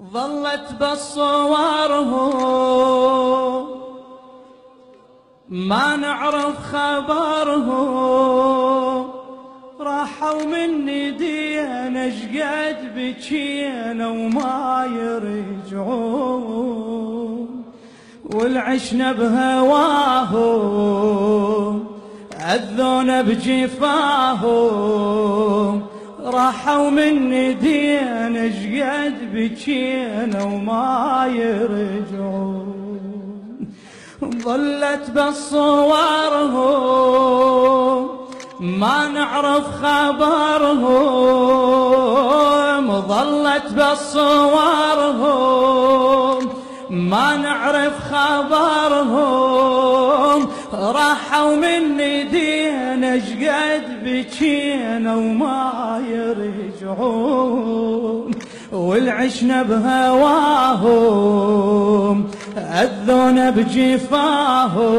ظلت بصورهم ما نعرف خبرهم، راحوا مني دينا شقد بكينا وما يرجعون، والعشنا بهواهم أذونا بجفاهم، راحوا مني دينا شقد بكينا وما يرجعون. ظلت بصورهم ما نعرف خبرهم، ظلت بصورهم ما نعرف خبرهم، راحوا مني دينا شقد بكينا وما يرجعون، والعشنا بهواهم أذونا بجفاهم،